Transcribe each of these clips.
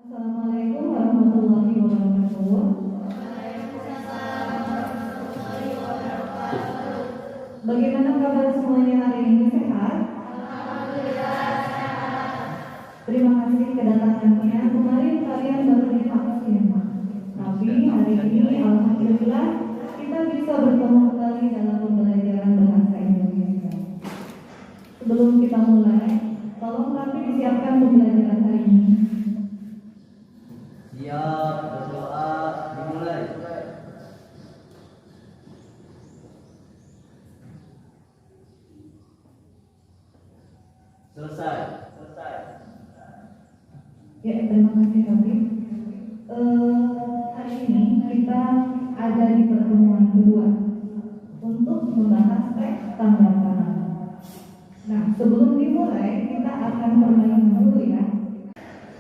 Assalamualaikum warahmatullahi wabarakatuh. Bagaimana kabar semuanya hari ini, sehat? Terima kasih kedatangannya. Kemarin kalian baru divaksin, tapi hari ini alhamdulillah kita bisa bertemu kembali dalam pembelajaran bahasa Indonesia. Sebelum kita mulai, tolong Rafi disiapkan pembelajaran hari ini. Siap, berdoa, dimulai. Selesai. Ya, terima kasih Rafi. Hari ini kita ada di pertemuan kedua untuk membahas teks tanggapan. Nah, sebelum dimulai kita akan permainan dulu ya.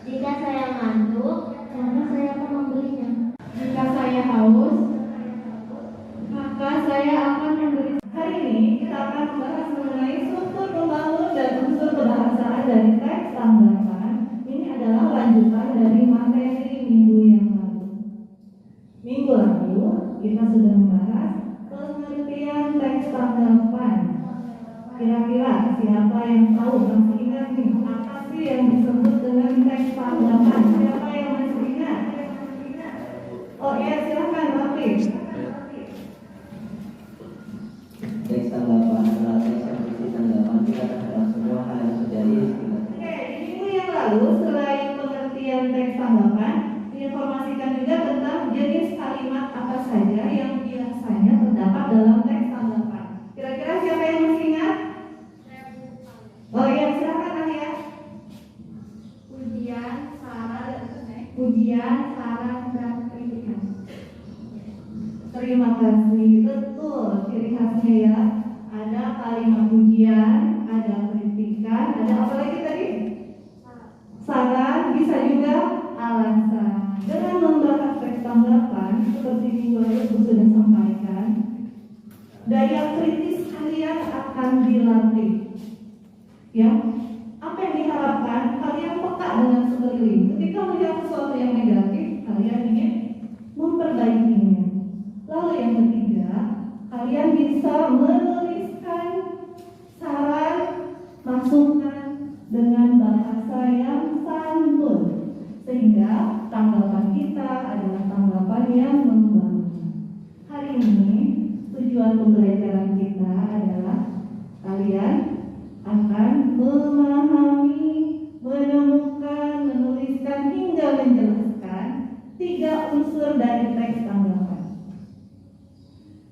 Jika saya ngantuk, maka saya akan membelinya. Jika saya haus, maka saya akan membeli. Hari ini kita akan membahas mengenai struktur pembangun dan unsur kebahasaan dari teks tanggapan. Ini adalah lanjutan dari materi minggu yang lalu. Minggu lalu kita sudah membahas pengertian teks tanggapan. Kira-kira siapa yang tahu, masih ingat nih, apa sih yang disebut dengan teks tanggapan? Siapa yang masih ingat? Oh ya, silakan Rafi. Teks tanggapan adalah teks yang berisi tanggapan kita terhadap semua hal yang terjadi di sekitar. Oke, di minggu yang lalu selain pengertian teks tanggapan, diinformasikan juga tentang jenis kalimat apa saja yang biasanya terdapat dalam teks tanggapan. Kira-kira siapa yang masih ingat? Oh iya, silakan Alia. Pujian, saran, dan kritikan. Terima kasih, betul ciri khasnya ya. Ada kalimat pujian, ada kritikan, ada apa lagi tadi? Saran, bisa juga alasan. Dengan membahas teks tanggapan, seperti minggu lalu sudah sampaikan, daya kritis kalian akan dilatih. Ya, apa yang diharapkan kalian peka dengan sekeliling. Ketika melihat sesuatu yang negatif, kalian ingin memperbaikinya. Lalu yang ketiga, kalian bisa menuliskan saran, masukan dengan bahasa yang santun, sehingga tanggapan kita adalah tanggapan yang membangun. Hari ini tujuan pembelajaran kita adalah kalian akan memahami, menemukan, menuliskan hingga menjelaskan 3 unsur dari teks tanggapan.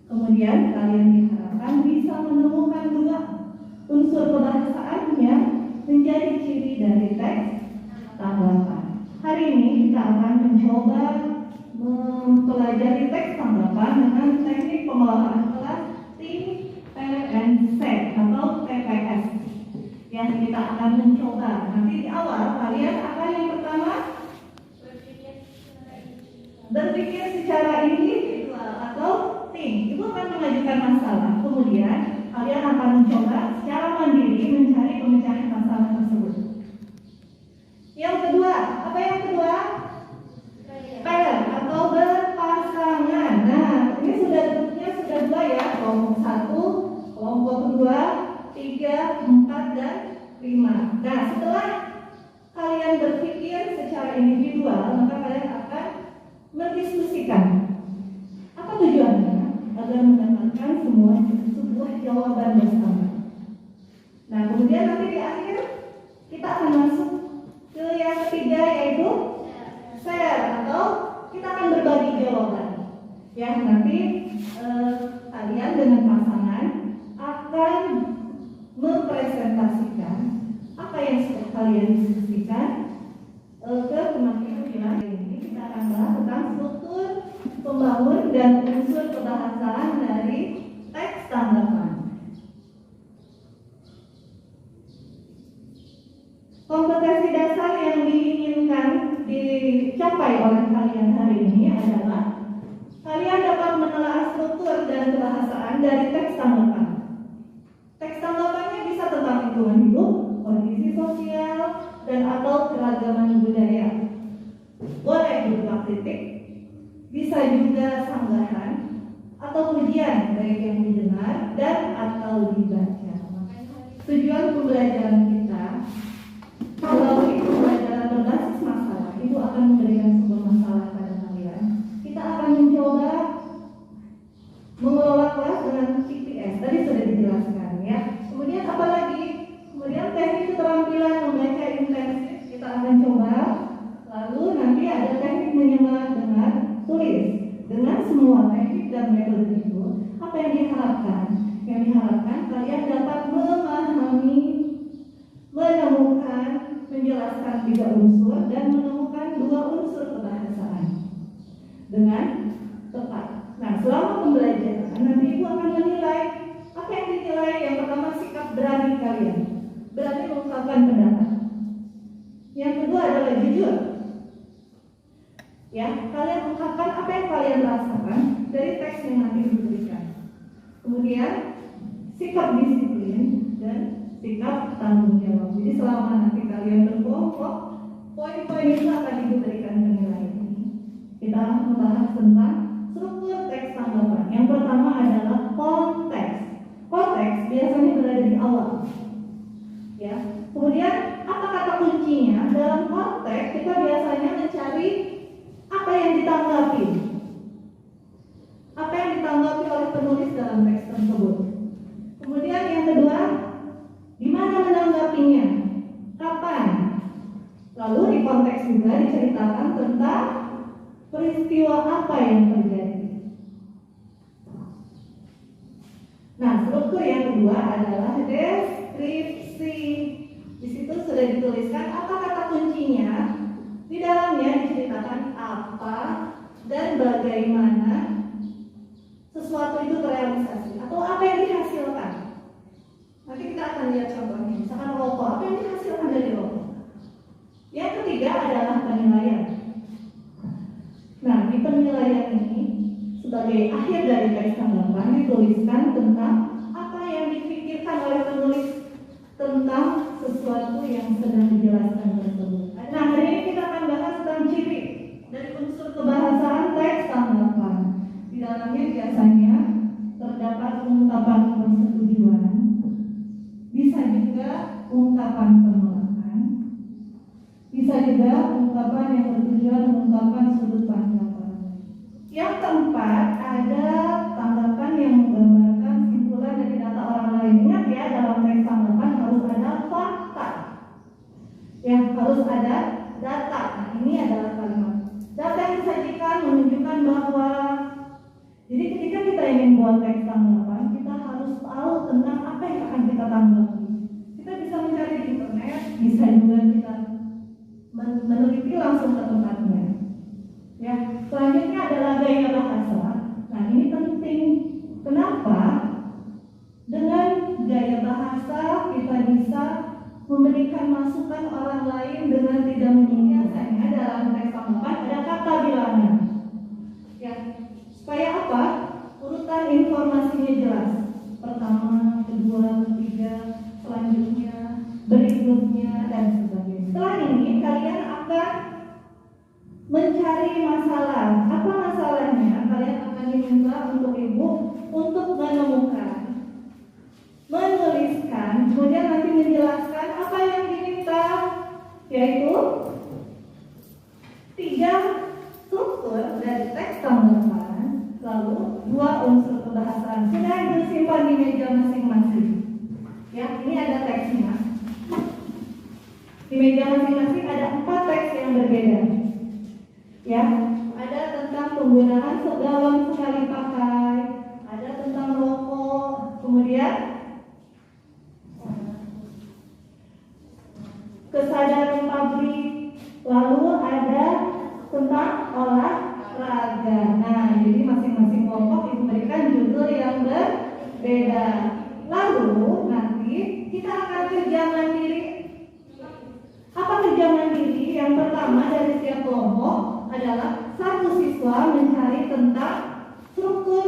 Kemudian kalian diharapkan bisa menemukan 2 unsur kebahasaan yang menjadi ciri dari teks tanggapan. Hari ini kita akan mencoba mempelajari teks tanggapan dengan teknik pembawahan kelas Think, Pair, and Set atau TPS. Yang kita akan mencoba. Nanti di awal kalian akan yang pertama berpikir secara individual atau think. Itu akan mengajukan masalah. Kemudian kalian akan mencoba secara mandiri mencari pemecahan masalah tersebut. Yang kedua, apa yang kedua? Pair atau berpasangan. Nah, ini sudah bentuknya sudah 2 ya. Kelompok 1, kelompok 2, 3, 4, dan 5. Nah, setelah kalian berpikir secara individual, maka kalian akan mendiskusikan. Apa tujuannya? Agar mendapatkan sebuah jawaban bersama. Nah, kemudian nanti di akhir kita akan masuk ke yang ketiga, yaitu share atau kita akan berbagi jawaban. Ya, nanti kalian dengan pasangan akan mempresentasikan apa yang sudah kalian diskusikan ke teman-teman. Ini kita akan bahas tentang struktur pembangun dan unsur kebahasaan dari teks tanggapan. Kompetensi dasar yang diinginkan dicapai oleh kalian hari ini adalah kalian dapat menelaah struktur dan kebahasaan dari teks tanggapan. Teks tanggapannya bisa tentang lingkungan hidup, kondisi sosial, dan atau keragaman budaya. bisa juga sanggahan atau pujian baik yang didengar dan atau dibaca. Tujuan pembelajaran kita melalui pembelajaran berbasis masalah itu akan memberikan sebuah masalah pada kalian. Kita akan mencoba mengelola kelas dengan CPS. Tadi sudah dijelaskan ya. Kemudian apa lagi? Kemudian teknik keterampilan membaca intensif kita akan coba. Lalu nanti ada teknik menyemak dengar tulis. Dengan semua teknik dan metode itu, apa yang diharapkan? Yang diharapkan kalian dapat memahami, menemukan, menjelaskan 3 unsur dan menemukan 2 unsur kebahasaan dengan tepat. Nah, selama pembelajaran nanti ibu akan menilai apa yang dinilai. Yang pertama sikap berani kalian, berani mengungkapkan pendapat. Yang kedua adalah jujur. Ya, kalian ungkapkan apa yang kalian rasakan dari teks yang nanti diberikan. Kemudian sikap disiplin dan sikap tanggung jawab. Jadi selama nanti kalian berkelompok, poin-poin itu akan diberikan penilaian. Kita membahas tentang struktur teks tanggapan. Yang pertama adalah konteks. Konteks biasanya berada di awal. Ya. Kemudian apa kata kuncinya? Dalam konteks kita biasanya mencari apa yang ditanggapi. Apa yang ditanggapi oleh penulis dalam teks tersebut. Kemudian yang kedua, di mana menanggapinya? Kapan? Lalu di konteks juga diceritakan tentang peristiwa apa yang terjadi. Nah, struktur yang kedua adalah deskripsi. Di situ sudah dituliskan apa kata kuncinya. Di dalamnya diceritakan apa dan bagaimana sesuatu itu terrealisasi atau apa yang dihasilkan. Nanti kita akan lihat contohnya. Misalkan rokok, apa yang dihasilkan dari rokok. Yang ketiga adalah penilaian. Nah, di penilaian ini sebagai akhir dari teks tanggapan dituliskan tentang apa yang dipikirkan oleh penulis tentang sesuatu yang sedang dijelaskan tersebut. Nah, hari ini kita akan bahas tentang ciri dari unsur kebahasaan teks tanggapan. Di dalamnya biasanya terdapat ungkapan persetujuan, bisa juga ungkapan penolakan, bisa juga ungkapan yang bertujuan ungkapan sudut pandang. Yang keempat ada tanggapan yang menggambarkan simpulan dari data orang lain. Ingat ya, dalam teks tanggapan harus ada fakta. Yang harus ada data. Nah, ini adalah kalimat. Data yang disajikan menunjukkan bahwa jadi ketika kita ingin buat teks tanggapan, kita harus tahu tentang apa yang akan kita tanggapi. Kita bisa mencari di internet, bisa juga kita meneliti langsung ke tempatnya. Ya, selanjutnya adalah gaya bahasa. Nah, ini penting. Kenapa? Dengan gaya bahasa kita bisa memberikan masukan orang lain dengan tidak menyinggung. Biasanya dalam teks tanggapan ada kata bilangan. Ya, supaya apa? Urutan informasinya jelas. Pertama, kedua, ketiga, selanjutnya, berikutnya, dan sebagainya. Setelah ini kalian akan mencari masalah. Apa masalahnya? Kalian akan diminta untuk ibu untuk menemukan, menuliskan, kemudian nanti menjelaskan apa yang diminta, yaitu 3 struktur dari teks tanggapan, lalu 2 unsur kebahasaan. Sudah disimpan di meja masing-masing. Ya, ini ada teksnya. Di meja masing-masing ada 4 teks yang berbeda. Ya, ada tentang penggunaan dalam sekali pakai, ada tentang rokok, kemudian kesadaran pabrik, lalu ada tentang olahraga. Nah, jadi masing-masing kelompok diberikan judul yang berbeda. Lalu nanti kita akan kerja mandiri. Apa kerja mandiri? Yang pertama dari setiap kelompok adalah satu siswa mencari tentang struktur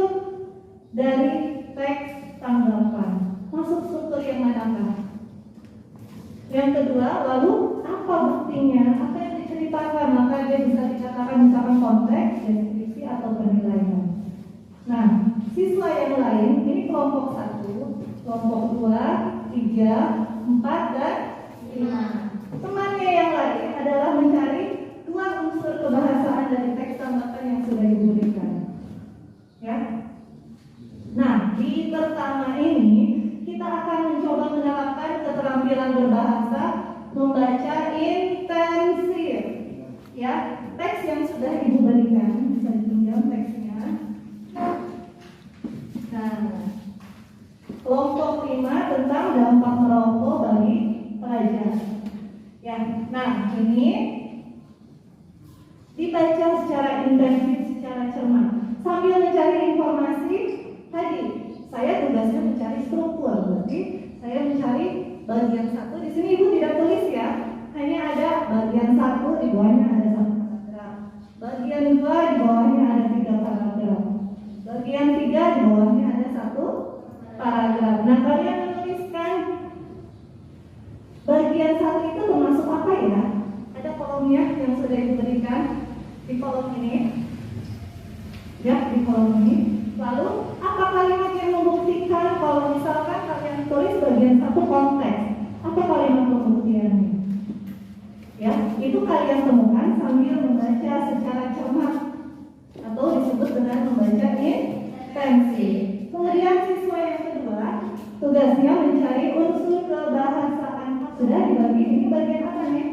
dari teks tanggapan. Masuk struktur yang manakah? Yang kedua, lalu apa buktinya? Apa yang diceritakan? Maka dia bisa dikatakan misalkan konteks, deskripsi, diskusi atau penilaian. Nah, siswa yang lain ini kelompok 1, kelompok 2, 3, 4, dan 5. Temannya yang lain adalah mencari 2 unsur kebahasaan dari teks tambahkan yang sudah diberikan. Ya. Nah, di pertama ini kita akan mencoba menerapkan keterampilan berbahasa membaca intensif. Ya, teks yang sudah Ibu berikan bisa dipinjam teksnya. Nah, kelompok 5 tentang dampak merokok bagi pelajar. Ya, nah ini dibaca secara intensif, secara cermat, sambil mencari informasi. Tadi saya tugasnya mencari struktur, berarti saya mencari bagian 1. Di sini Ibu tidak tulis ya, hanya ada bagian 1 di bawahnya ada 1 paragraf, bagian 2 di bawahnya ada 3 paragraf, bagian 3 di bawahnya ada 1 paragraf. Nah, kalian menuliskan bagian 1 itu termasuk apa ya? Ada kolomnya yang sudah diberikan di kolom ini. Ya, di kolom ini. Lalu, apa kalimat yang membuktikan kalau misalkan kalian tulis bagian 1 konteks? Apa kalimat pembuktiannya? Ya, itu kalian temukan sambil membaca secara cermat atau disebut dengan membaca intensif. Kemudian siswa yang kedua tugasnya mencari unsur kebahasaan. Sudah dibagi, ini bagian apa nih?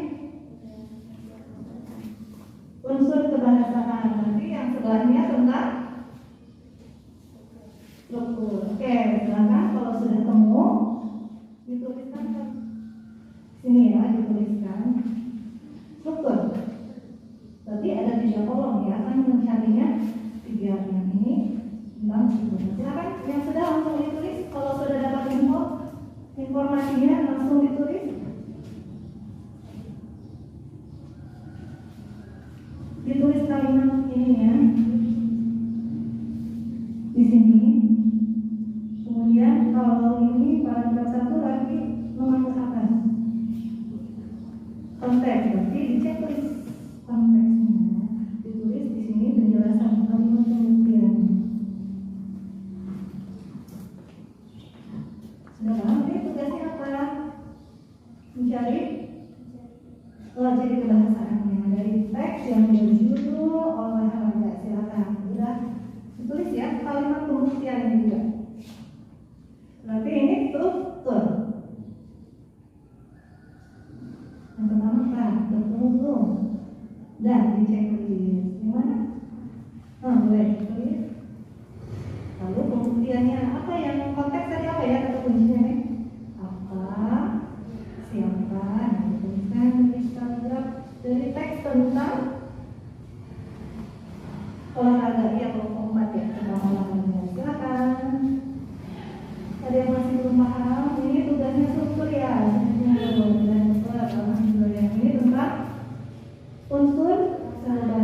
Unsur kebahasaan. Nanti yang sebelahnya tentang struktur. Oke, silakan kalau sudah temu dituliskan ke sini ya, dituliskan struktur. Berarti ada 3 kolom ya, kan mencarinya 3 yang ini tentang struktur. Silakan yang sudah langsung ditulis. Kalau sudah dapat informasinya langsung ditulis. Ditulis kalimat ini ya di sini. Kemudian kalau ini paragraf 1 lagi memakai apa? Konteks, berarti diceklis konteksnya. Ditulis di sini penjelasan kalimat pembuktian. Sudah paham? Ini tugasnya apa? Mencari jadi kebahasaannya dari teks yang berjudul olahraga. Silakan, sudah ditulis ya kalimat pembuktiannya juga. Berarti ini struktur. Yang pertama kan bertemu belum? Dan diceklis. Gimana? Boleh ditulis. Lalu pembuktiannya apa yang konteks tadi apa ya kata kuncinya nih? Apa? Siapa? Nah, dituliskan di paragraf dari teks tentang olahraga ya, kelompok 4 ya, tentang olahraga. Silakan. Ada yang masih belum paham? Ini tugasnya struktur ya. Alhamdulillah. Ini tentang unsur bahasa.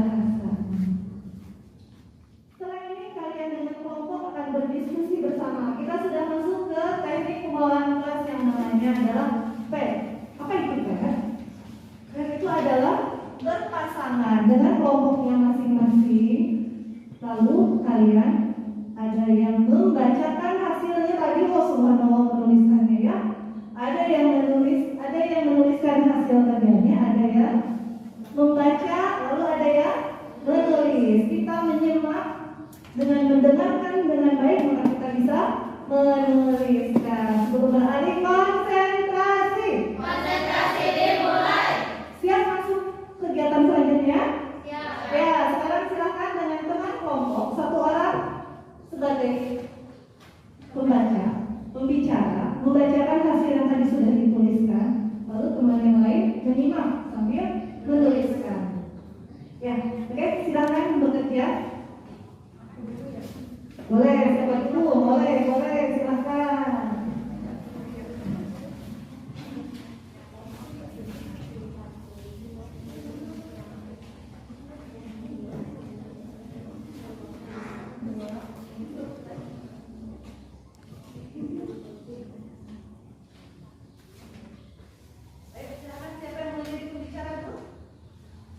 Setelah ini kalian dengan kelompok akan berdiskusi bersama. Kita sudah masuk ke teknik pengelolaan kelas yang namanya adalah P. Apa itu P? P itu adalah berpasangan dengan kelompoknya masing-masing. Lalu kalian ada yang membacakan hasilnya tadi. Subhanallah menuliskannya ya. Ada yang menuliskan hasil kerjanya, ada yang membaca, lalu ada yang menulis. Kita menyimak dengan mendengarkan dengan baik, maka kita bisa menuliskan. Sebelum beralih konsentrasi. Konsentrasi dimulai. Siap masuk kegiatan selanjutnya? Siap. Ya, sekarang silakan dengan teman kelompok 1 orang sebagai pembaca, pembicara, membacakan hasil yang tadi sudah dituliskan. Lalu teman yang lain menyimak sambil menuliskan. Ya, oke, silakan bekerja. Boleh, siapa dulu? Boleh, silakan. Silakan, siapa yang mau jadi pembicara dulu?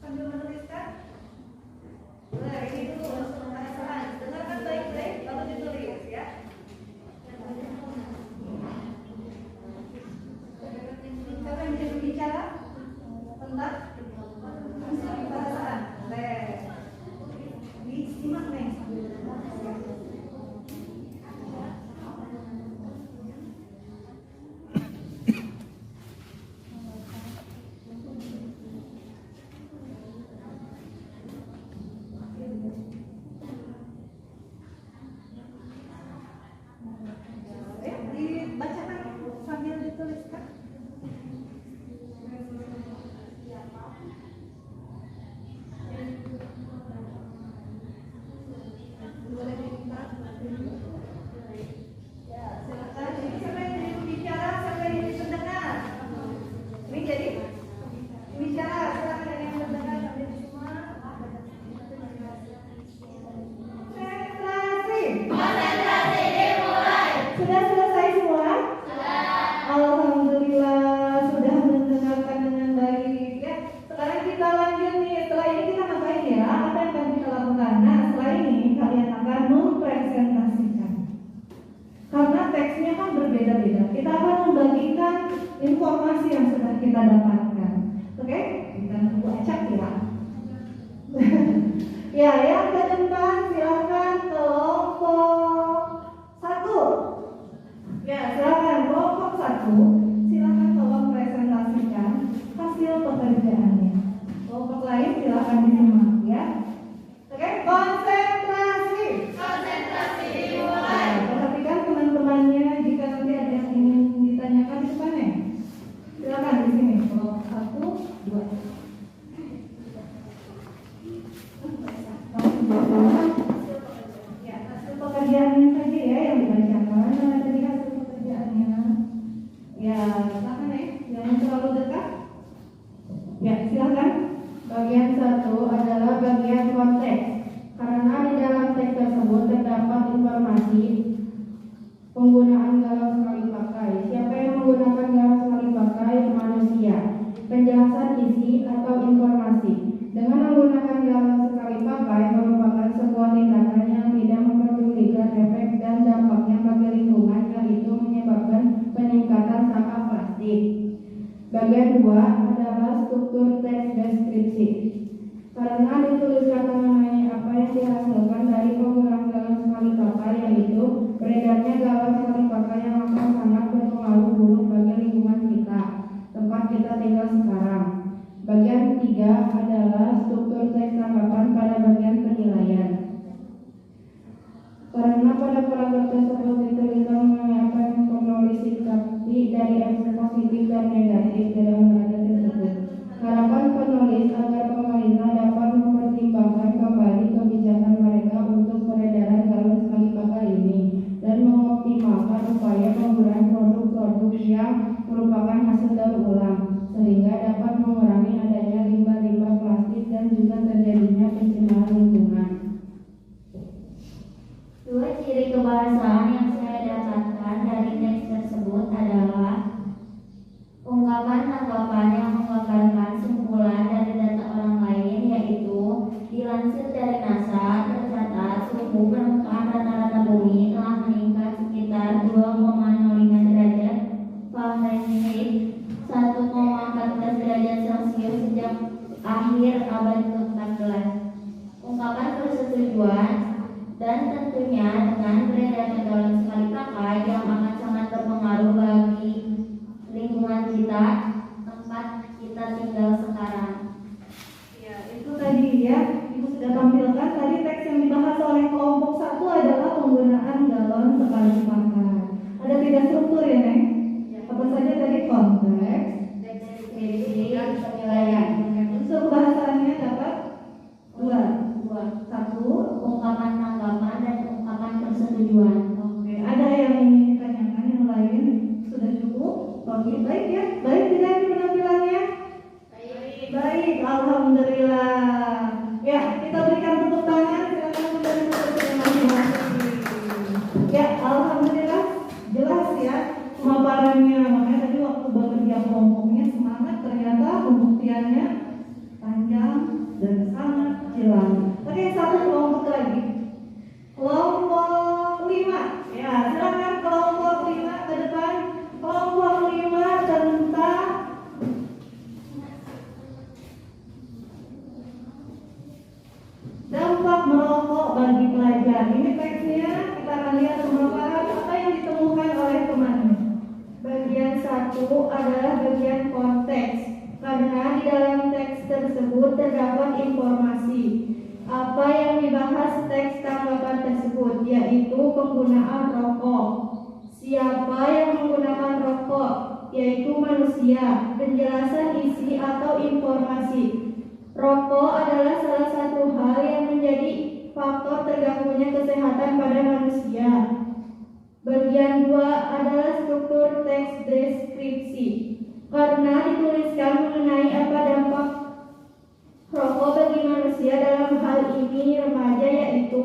Sambil menuliskan. Boleh, ini dulu. Ya, yang ke depan silakan kelompok 1. Ya, silakan kelompok 1. Silakan tolong presentasikan hasil pekerjaannya. Kelompok lain silakan disimak ya. Oke, konsentrasi. Konsentrasi Nah, perhatikan teman-temannya jika nanti ada yang ingin ditanyakan di depannya. Silakan di sini. Kelompok 1, 2. Ya, hasil pekerjaannya saja ya yang dibacakan. Mana tadi hasil pekerjaannya? Ya, silakan ya. Jangan terlalu dekat. Ya, silakan. Bagian 1 adalah bagian konteks. Karena di dalam teks tersebut terdapat informasi penggunaan galau sekali pakai. Siapa yang menggunakan galau sekali pakai? Manusia. Penjelasan isi atau informasi. Dengan menggunakan galau sekali pakai merupakan sebuah tindakan yang tidak memperdulikan efek dan dampaknya bagi lingkungan, yaitu menyebabkan peningkatan sampah plastik. Bagian 2 adalah struktur teks deskripsi. Karena dituliskan mengenai apa yang dihasilkan dari penggunaan galau sekali pakai, yaitu beredarnya galau sekali pakai yang akan sangat berpengaruh buruk bagi lingkungan kita, tempat kita tinggal sekarang. Bagian 3 adalah struktur teks tanggapan pada bagian penilaian. Karena pada paragraf tersebut dituliskan mengenai apa yang penulis sikapi dari efek positif dan negatif dalam nada tersebut. Harapan penulis agar pemerintah dapat mempertimbangkan kembali kebijakan mereka untuk peredaran galau sekali pakai ini dan mengoptimalkan upaya penggunaan produk-produk yang merupakan hasil daur ulang sehingga dapat mengurangi adanya limbah-limbah plastik dan juga terjadinya pencemaran lingkungan. 2 ciri kebahasaan yang saya dapatkan dari teks tersebut adalah ungkapan tanggapan yang menggambarkan simpulan dari data orang lain, yaitu dilansir dari NASA, tercatat suhu permukaan rata-rata bumi telah meningkat sekitar 2,05 derajat Fahrenheit, 1,14 derajat Celcius sejak akhir abad ke-14. Ungkapan persetujuan dan tentunya dengan beredarnya galau sekali pakai yang akan sangat berpengaruh bagi lingkungan kita, tempat kita tinggal sekarang. Ya, itu tadi ya, Ibu sudah tampilkan. Tadi teks yang dibahas oleh kelompok 1 adalah penggunaan galon sekali pakai. Ada 3 struktur ya, Neng? Apa saja tadi? Konteks, Deskripsi, penilaian. unsur kebahasaannya dapat 2. 1. Ungkapan tanggapan dan ungkapan persetujuan. Oke, ada yang ingin ditanyakan yang lain? Sudah cukup? Oke, baik ya. Baik tidak ini penampilannya? Baik, alhamdulillah. Ya, kita berikan tepuk tangan. Silakan kembali ke posisi masing-masing. Ya, alhamdulillah jelas ya pemaparannya. Makanya tadi waktu bekerja kelompoknya semangat, ternyata pembuktiannya panjang dan sangat jelas. Oke, satu kelompok lagi. Kelompok 5. Ya, silakan kelompok 5 ke depan. Kelompok 5 tentang dampak merokok bagi pelajar. Ini teksnya kita akan lihat pemaparan apa yang ditemukan oleh temannya. Bagian 1 adalah bagian konteks. Karena di dalam teks tersebut terdapat informasi apa yang dibahas teks tanggapan tersebut, yaitu penggunaan rokok. Siapa yang menggunakan rokok, yaitu manusia. Penjelasan isi atau informasi. Rokok adalah salah satu hal yang menjadi faktor terganggunya kesehatan pada manusia. Bagian 2 adalah struktur teks deskripsi. Karena dituliskan mengenai apa dampak rokok bagi manusia, dalam hal ini remaja, yaitu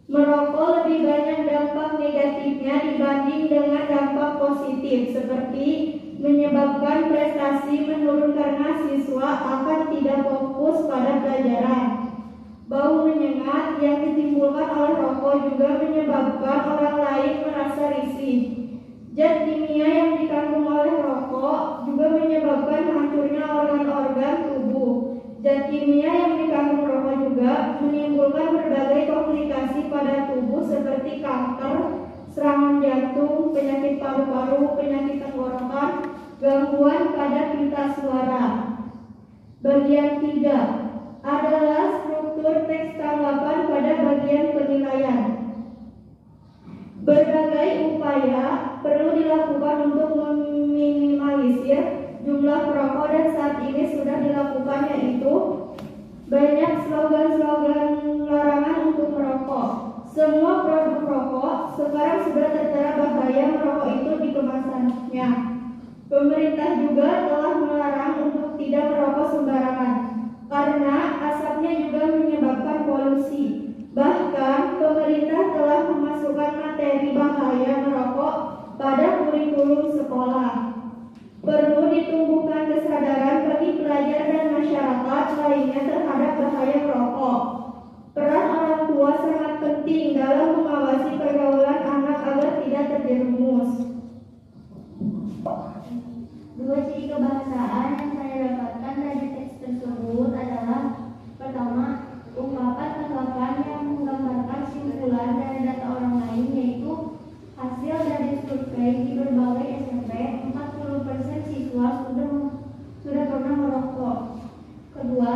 merokok lebih banyak dampak negatifnya dibanding dengan dampak positif, seperti menyebabkan prestasi menurun karena siswa akan tidak fokus pada pelajaran. Bau menyengat yang ditimbulkan oleh rokok juga menyebabkan orang lain merasa risih. Zat kimia yang dikandung oleh rokok juga menyebabkan hancurnya organ-organ tubuh. Zat kimia yang jantung, penyakit paru-paru, penyakit tenggorokan, gangguan pada pita suara. Bagian 3 adalah struktur teks tanggapan pada bagian penilaian. Berbagai upaya perlu dilakukan untuk meminimalisir jumlah perokok dan saat ini sudah dilakukan, yaitu banyak slogan-slogan larangan untuk merokok. Semua produk rokok sekarang sudah tertera bahaya merokok itu di kemasannya. Pemerintah juga telah melarang untuk tidak merokok sembarangan karena asapnya juga menyebabkan polusi. Bahkan pemerintah telah memasukkan materi bahaya merokok pada kurikulum sekolah. Perlu ditumbuhkan kesadaran bagi pelajar dan masyarakat lainnya terhadap bahaya merokok. Peran orang tua sangat penting dalam mengawasi pergaulan anak agar tidak terjerumus. 2 ciri kebahasaan yang saya dapatkan dari teks tersebut adalah: pertama, ungkapan-ungkapan yang menggambarkan simpulan dari data orang lain, yaitu hasil dari survei di berbagai SMP, 40% siswa sudah pernah merokok. Kedua,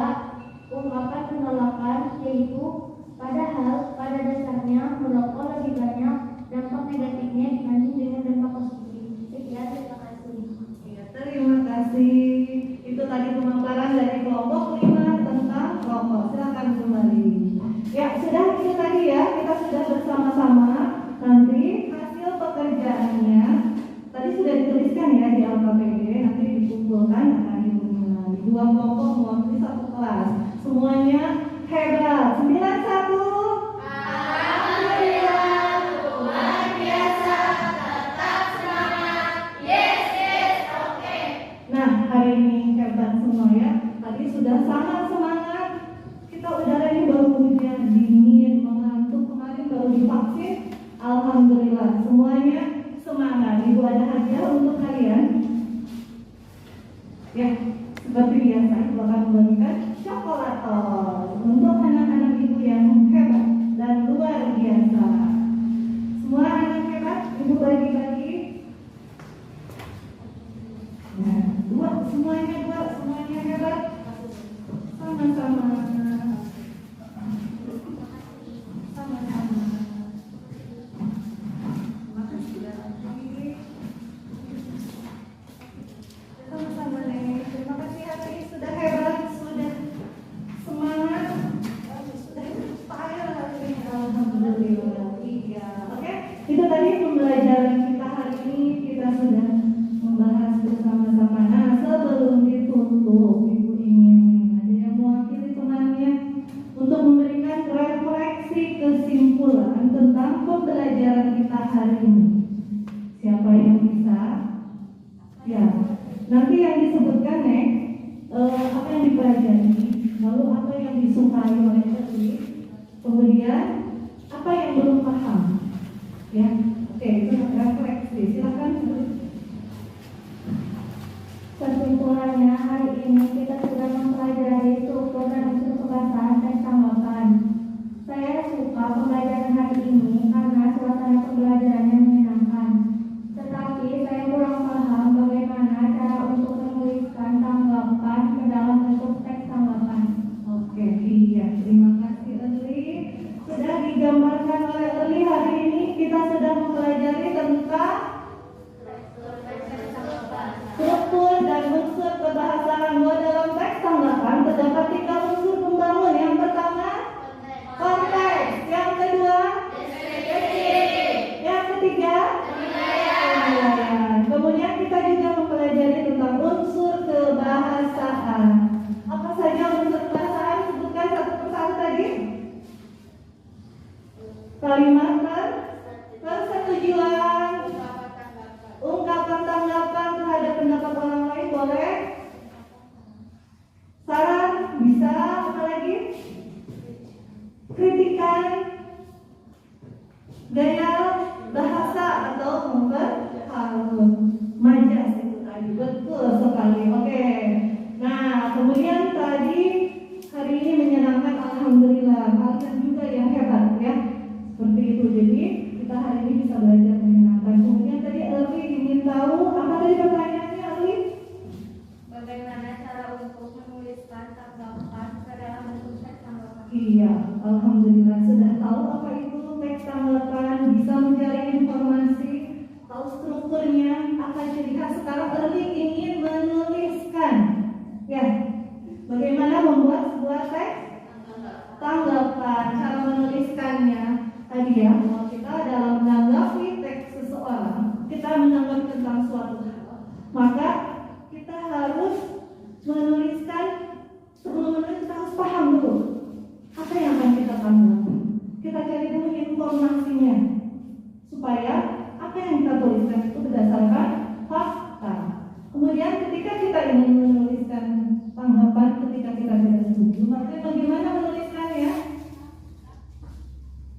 ungkapan penolakan, yaitu padahal pada dasarnya merokok lebih banyak dampak negatifnya dibanding dengan dampak positif. Sekian, terima kasih. Ya, terima kasih. Itu tadi pemaparan dari kelompok 5 tentang rokok. Silakan kembali. Ya, sudah itu tadi ya. Kita sudah bersama-sama. Nanti hasil pekerjaannya tadi sudah dituliskan ya di LKPD. Nanti dikumpulkan akan dinilai. 2 kelompok mewakili 1 kelas. Semuanya hebat. 91. Nah, hari ini hebat semua ya. Tadi sudah sangat semangat. Kita udaranya baru hujan, dingin, mengantuk. Kemarin baru divaksin. Alhamdulillah, semuanya semangat. Ibu ada hadiah untuk kalian. Ya, seperti biasa, ibu akan membagikan cokolatos untuk anak-anak ibu yang hebat dan luar biasa. Semua anak hebat, ibu bagi-bagi. Nah, semuanya hebat. Sama-sama. Makasih ya. Sama-sama nih. Terima kasih hari ini sudah hebat, sudah semangat, sudah inspire hari ini. Alhamdulillah. Iya. Oke. Itu tadi pembelajaran kita hari ini. Kita sudah membahas bersama-sama. Nah, sebelum ditutup, ibu ingin ada yang mewakili temannya untuk memberikan refleksi kesimpulan tentang pembelajaran kita hari ini. Siapa yang bisa? Ya, nanti yang disebutkan apa yang dipelajari, lalu apa yang disukai oleh penulis, kemudian apa yang belum paham. Ya, oke, itu refleksi. Silakan. Kesimpulannya, hari ini kita sudah mempelajari struktur dan unsur kebahasaan teks tanggapan. Saya suka pembelajaran hari ini karena suasana pembelajarannya menyenangkan. Tetapi saya kurang paham bagaimana cara untuk menuliskan tanggapan ke dalam bentuk teks tanggapan. Oke, iya, terima kasih Eli. Sudah digambarkan oleh Eli hari ini kita sudah mempelajari tentang struktur dan unsur kebahasaan. Bahwa dalam teks tanggapan terdapat 3 unsur pembangun. Yang pertama, konteks. Yang kedua, yang ketiga, penilaian. Kemudian kita juga mempelajari tentang unsur kebahasaan. Apa saja unsur kebahasaan? Sebutkan satu persatu tadi. Kalimat persetujuan, ungkapan tanggapan terhadap pendapat orang lain, boleh. Saran, bisa. Apa lagi? Kritikan, gaya bahasa atau memperhalus, majas itu tadi. Betul sekali. Oke. Nah, kemudian tadi hari ini menyenangkan, alhamdulillah. Kalian juga yang hebat ya. Seperti itu. Jadi kita hari ini bisa belajar menyenangkan. Kemudian tadi Erli ingin tahu apa tadi pertanyaannya Erli? Bagaimana cara untuk menuliskan tanggapan ke dalam bentuk teks tanggapan? Iya, alhamdulillah sudah tahu apa itu teks tanggapan, bisa mencari informasi, tahu strukturnya, apa ciri khas. Sekarang Erli ingin menuliskan. Ya, bagaimana membuat sebuah teks tanggapan, cara menuliskannya tadi ya, bahwa kita dalam menanggapi teks seseorang, kita menanggapi tentang suatu hal, maka kita harus menuliskan. Sebelum menulis kita harus paham dulu apa yang akan kita tanggapi. Kita cari dulu informasinya supaya apa yang kita tuliskan itu berdasarkan fakta. Kemudian ketika kita ingin menuliskan tanggapan, ketika kita tidak setuju, maka bagaimana menuliskannya?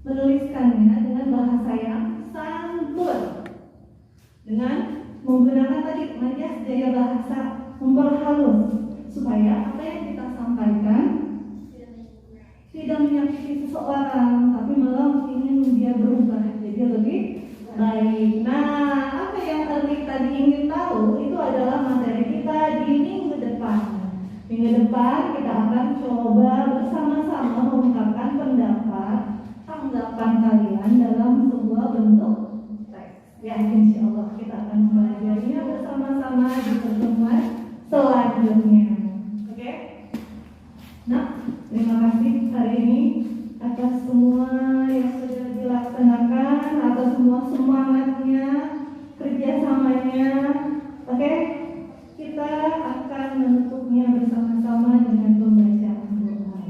Menuliskannya dengan bahasa yang santun, dengan menggunakan tadi majas gaya bahasa, memperhalus supaya apa yang kita sampaikan tidak menyakiti seseorang, tapi malah ingin dia berubah jadi lebih baik. Nah, apa yang Erli tadi ingin tahu itu adalah materi kita di minggu depan. Minggu depan kita akan coba bersama-sama mengungkapkan pendapat, tanggapan kalian dalam sebuah bentuk teks. Ya, insya Allah kita akan mempelajarinya bersama-sama di pertemuan selanjutnya. Oke? Nah, terima kasih hari ini atas semua yang sudah dilaksanakan, atas semua semangatnya, kerjasamanya. Oke? Kita akan menutupnya bersama-sama dengan pembacaan doa.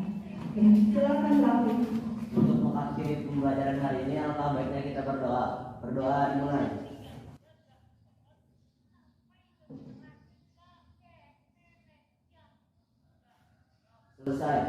Ya, silakan Rafi. Untuk mengakhiri pembelajaran hari ini, alangkah baiknya kita berdoa. Berdoa dimulai. Selesai.